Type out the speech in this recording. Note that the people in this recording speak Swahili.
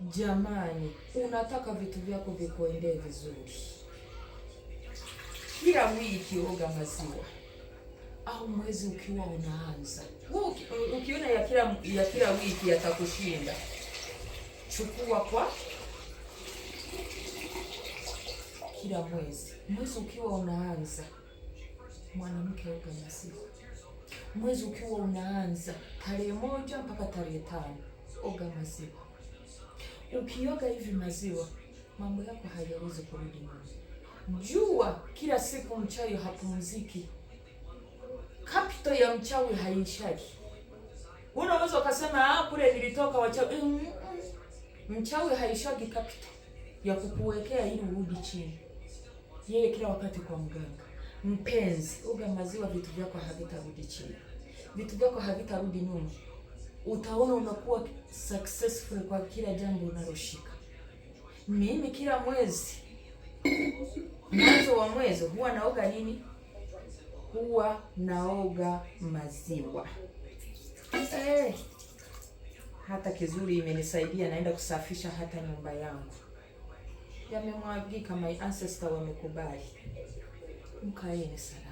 Jamani, unataka vitu vyako vikuendee vizuri, kila wiki oga maziwa, au mwezi ukiwa unaanza. Ukiona ya kila wiki yatakushinda, chukua kwa kila mwezi. Mwezi ukiwa unaanza, mwanamke oga maziwa. Mwezi ukiwa unaanza tarehe 1 mpaka tarehe 5, oga maziwa. Ukioga hivi maziwa, mambo yako hayawezi kurudi nyuma. Jua kila siku mchawi hapumziki. Kapito ya mchawi haishaki. Unaweza ukasema kule nilitoka wachawi. Mchawi haishaki kapito ya kukuwekea ili urudi chini. Yeye kila wakati kwa mganga. Mpenzi, oga maziwa, vitu vyako havitarudi chini. Vitu vyako havitarudi nyuma. Utaona unakuwa successful kwa kila jambo unaloshika. Mimi kila mwezi, mwanzo wa mwezi huwa naoga nini? Huwa naoga maziwa. Hata kizuri imenisaidia, naenda kusafisha hata nyumba yangu. Yamemwagika, my ancestor wamekubali. Mkaeni sana.